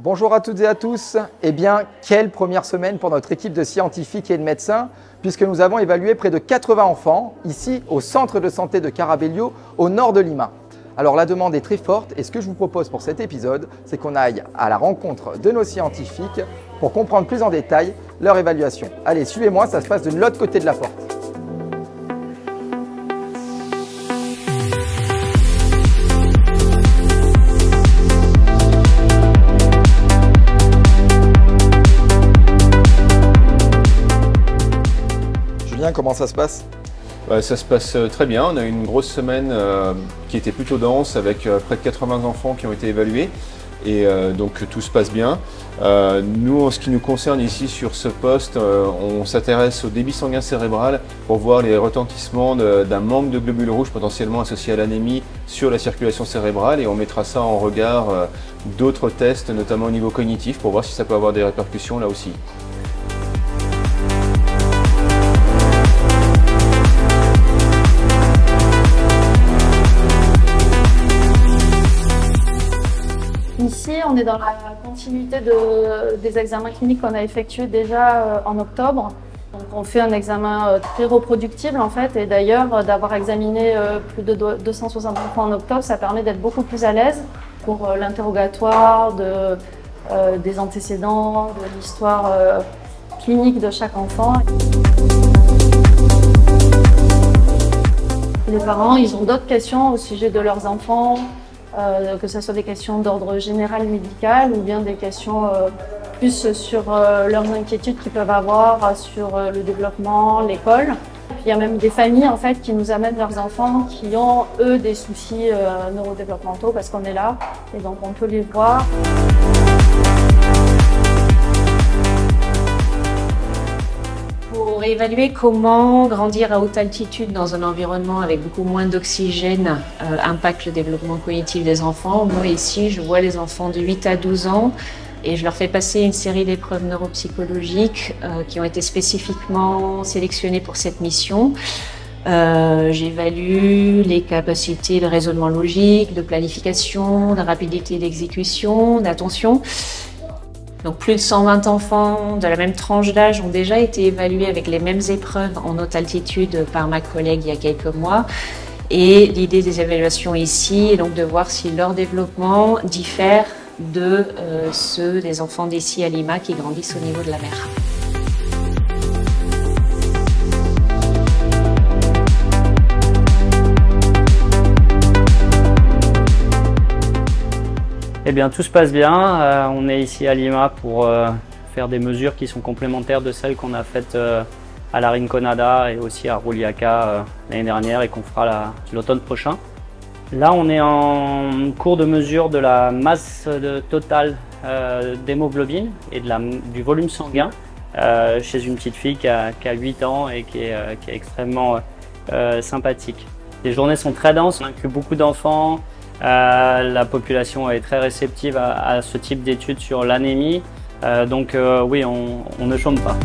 Bonjour à toutes et à tous. Eh bien, quelle première semaine pour notre équipe de scientifiques et de médecins, puisque nous avons évalué près de 80 enfants, ici au centre de santé de Carabello, au nord de Lima. Alors la demande est très forte et ce que je vous propose pour cet épisode, c'est qu'on aille à la rencontre de nos scientifiques pour comprendre plus en détail leur évaluation. Allez, suivez-moi, ça se passe de l'autre côté de la porte. Comment ça se passe? Ça se passe très bien. On a eu une grosse semaine qui était plutôt dense avec près de 80 enfants qui ont été évalués et donc tout se passe bien. Nous, en ce qui nous concerne ici sur ce poste, on s'intéresse au débit sanguin cérébral pour voir les retentissements d'un manque de globules rouges potentiellement associé à l'anémie sur la circulation cérébrale et on mettra ça en regard d'autres tests, notamment au niveau cognitif, pour voir si ça peut avoir des répercussions là aussi. Ici, on est dans la continuité des examens cliniques qu'on a effectués déjà en octobre. Donc, on fait un examen très reproductible en fait, et d'ailleurs d'avoir examiné plus de 260 enfants en octobre, ça permet d'être beaucoup plus à l'aise pour l'interrogatoire des antécédents, de l'histoire clinique de chaque enfant. Les parents, ils ont d'autres questions au sujet de leurs enfants. Que ce soit des questions d'ordre général médical ou bien des questions plus sur leurs inquiétudes qu'ils peuvent avoir sur le développement, l'école. Il y a même des familles en fait qui nous amènent leurs enfants qui ont eux des soucis neurodéveloppementaux parce qu'on est là et donc on peut les voir. Pour évaluer comment grandir à haute altitude dans un environnement avec beaucoup moins d'oxygène impacte le développement cognitif des enfants, moi ici je vois les enfants de 8 à 12 ans et je leur fais passer une série d'épreuves neuropsychologiques qui ont été spécifiquement sélectionnées pour cette mission. J'évalue les capacités de raisonnement logique, de planification, de rapidité d'exécution, d'attention. Donc plus de 120 enfants de la même tranche d'âge ont déjà été évalués avec les mêmes épreuves en haute altitude par ma collègue il y a quelques mois. Et l'idée des évaluations ici est donc de voir si leur développement diffère de ceux des enfants d'ici à Lima qui grandissent au niveau de la mer. Eh bien, tout se passe bien. On est ici à Lima pour faire des mesures qui sont complémentaires de celles qu'on a faites à la Rinconada et aussi à Juliaca l'année dernière et qu'on fera l'automne prochain. Là, on est en cours de mesure de la masse totale d'hémoglobine et du volume sanguin chez une petite fille qui a 8 ans et qui est extrêmement sympathique. Les journées sont très denses, on inclut beaucoup d'enfants. La population est très réceptive à ce type d'études sur l'anémie, donc oui, on ne chôme pas.